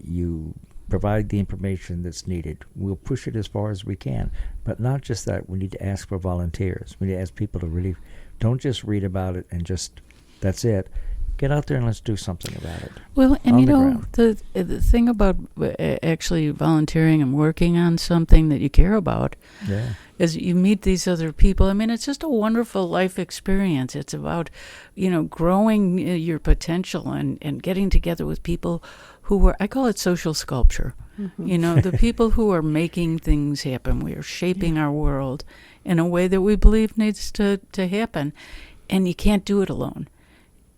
you provide the information that's needed. We'll push it as far as we can. But not just that, we need to ask for volunteers. We need to ask people to really, don't just read about it and just, that's it. Get out there and let's do something about it. Well, and the thing about actually volunteering and working on something that you care about is you meet these other people. I mean, it's just a wonderful life experience. It's about, growing your potential and getting together with people who are, I call it social sculpture. Mm-hmm. The people who are making things happen. We are shaping our world in a way that we believe needs to happen. And you can't do it alone.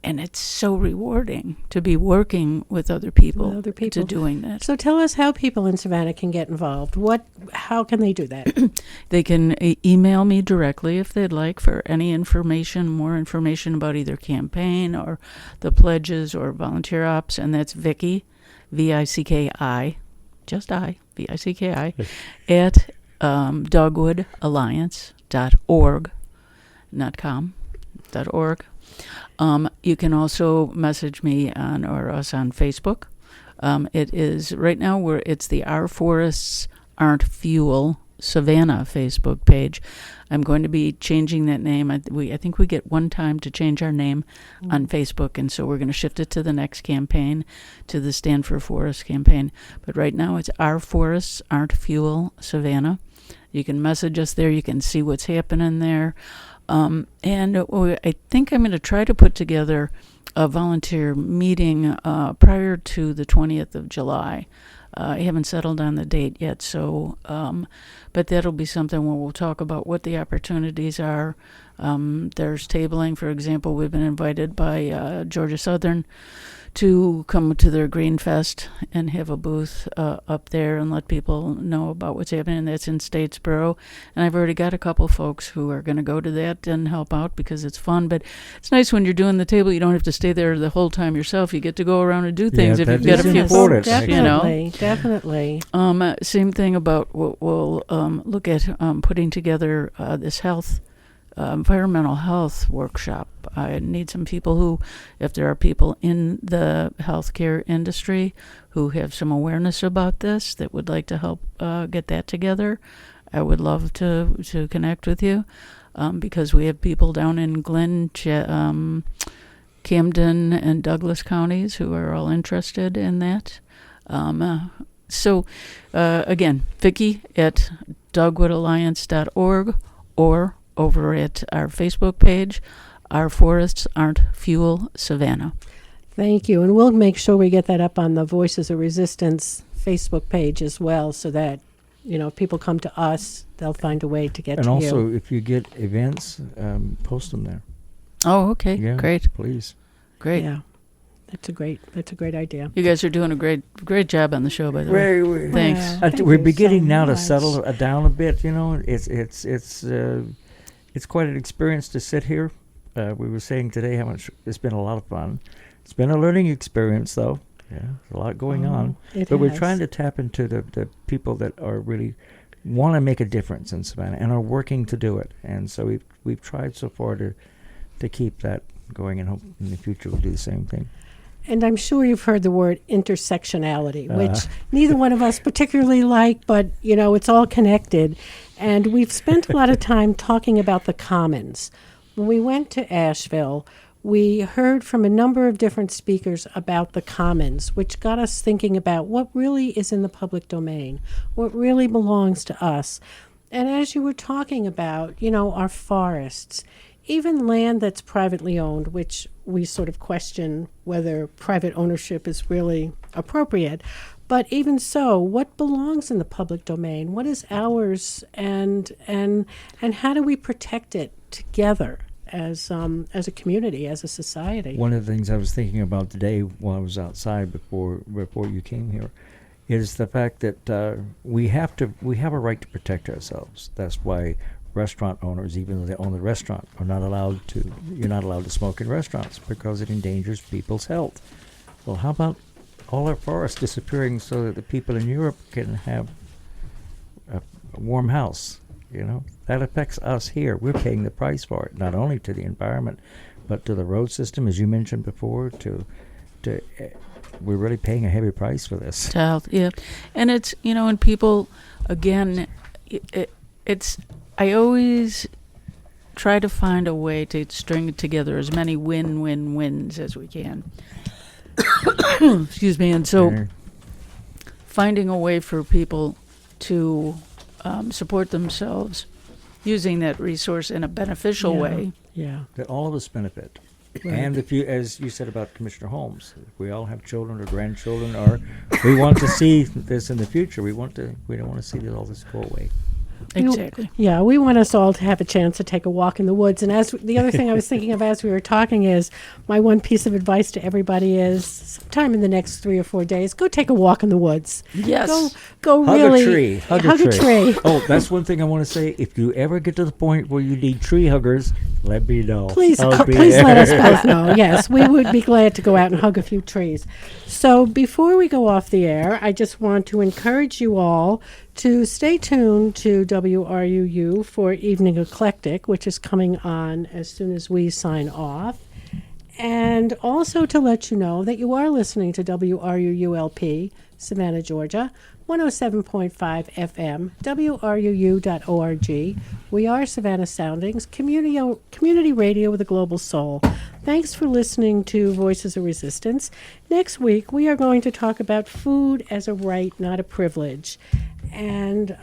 And it's so rewarding to be working with other people, to doing that. So tell us how people in Savannah can get involved. How can they do that? They can email me directly if they'd like for any information, more information about either campaign or the pledges or volunteer ops. And that's Vicki, V-I-C-K-I, just I, V-I-C-K-I, at dogwoodalliance.org, not com, .org. You can also message me or us on Facebook. It is right now it's the Our Forests Aren't Fuel Savannah Facebook page. I'm going to be changing that name. I think we get one time to change our name on Facebook, and so we're going to shift it to the next campaign, to the Stand for Forest campaign. But right now it's Our Forests Aren't Fuel Savannah. You can message us there. You can see what's happening there. And I think I'm going to try to put together a volunteer meeting prior to the 20th of July. I haven't settled on the date yet, so but that'll be something where we'll talk about what the opportunities are. There's tabling, for example. We've been invited by Georgia Southern to come to their Green Fest and have a booth up there and let people know about what's happening. That's in Statesboro. And I've already got a couple folks who are going to go to that and help out because it's fun. But it's nice when you're doing the table, you don't have to stay there the whole time yourself. You get to go around and do things if you that get a is few important. folks, Definitely, you know. definitely. Same thing about we'll look at putting together this environmental health workshop. I need some people who, if there are people in the healthcare industry who have some awareness about this that would like to help get that together, I would love to connect with you because we have people down in Glen, Camden, and Douglas counties who are all interested in that. So, again, Vicki at dogwoodalliance.org or over at our Facebook page, Our Forests Aren't Fuel, Savannah. Thank you. And we'll make sure we get that up on the Voices of Resistance Facebook page as well so that, if people come to us, they'll find a way to get And to also, you. if you get events, post them there. Oh, okay. Yeah, Great. please. Great. Yeah. That's a great idea. You guys are doing a great job on the show, by the way. Thanks. Well, We're thank you beginning so now to much. settle down a bit. It's quite an experience to sit here. We were saying today how much it's been a lot of fun. It's been a learning experience, though. Yeah, there's a lot going on. But we're trying to tap into the people that are really want to make a difference in Savannah and are working to do it. And so we've tried so far to keep that going, and hope in the future we'll do the same thing. And I'm sure you've heard the word intersectionality, which neither one of us particularly like, but, it's all connected. And we've spent a lot of time talking about the commons. When we went to Asheville, we heard from a number of different speakers about the commons, which got us thinking about what really is in the public domain, what really belongs to us. And as you were talking about, our forests, even land that's privately owned, which we sort of question whether private ownership is really appropriate. But even so, what belongs in the public domain? What is ours, and how do we protect it together as a community, as a society? One of the things I was thinking about today while I was outside before you came here is the fact that we have a right to protect ourselves. That's why restaurant owners, even though they own the restaurant, you're not allowed to smoke in restaurants because it endangers people's health. Well, how about all our forests disappearing so that the people in Europe can have a warm house? That affects us here. We're paying the price for it, not only to the environment, but to the road system, as you mentioned before. We're really paying a heavy price for this. To health, yeah. And it's, and people, again, it's, I always try to find a way to string together as many win-win-wins as we can. Excuse me. And so finding a way for people to support themselves using that resource in a beneficial way. Yeah. That all of us benefit. Right. And if you, as you said about Commissioner Holmes, if we all have children or grandchildren, or we want to see this in the future. We don't want to see all this go away. Exactly. Yeah, we want us all to have a chance to take a walk in the woods. And as the other thing I was thinking of as we were talking is, my one piece of advice to everybody is, sometime in the next 3 or 4 days, go take a walk in the woods. Yes. Go Hug really a tree. Hug a tree. Oh, that's one thing I want to say. If you ever get to the point where you need tree huggers, let me know. Please I'll be let there. us both know. Yes, we would be glad to go out and hug a few trees. So before we go off the air, I just want to encourage you all to stay tuned to WRUU for Evening Eclectic, which is coming on as soon as we sign off. And also to let you know that you are listening to WRUU-LP, Savannah, Georgia, 107.5 FM, WRUU.org. We are Savannah Soundings, community radio with a global soul. Thanks for listening to Voices of Resistance. Next week, we are going to talk about food as a right, not a privilege. And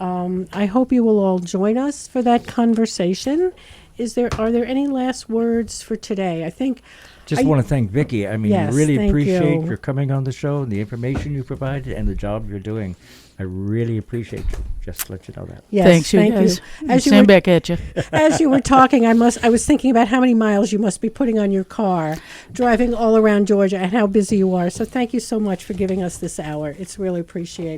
I hope you will all join us for that conversation. Are there any last words for today? I think Just want to thank Vicki. I mean, Yes, really thank appreciate you. your coming on the show and the information you provided and the job you're doing. I really appreciate you. Just to let you know that. Yes, Thanks, you thank guys. you. As you Same were back at you. As you were talking, I was thinking about how many miles you must be putting on your car, driving all around Georgia, and how busy you are. So thank you so much for giving us this hour. It's really appreciated.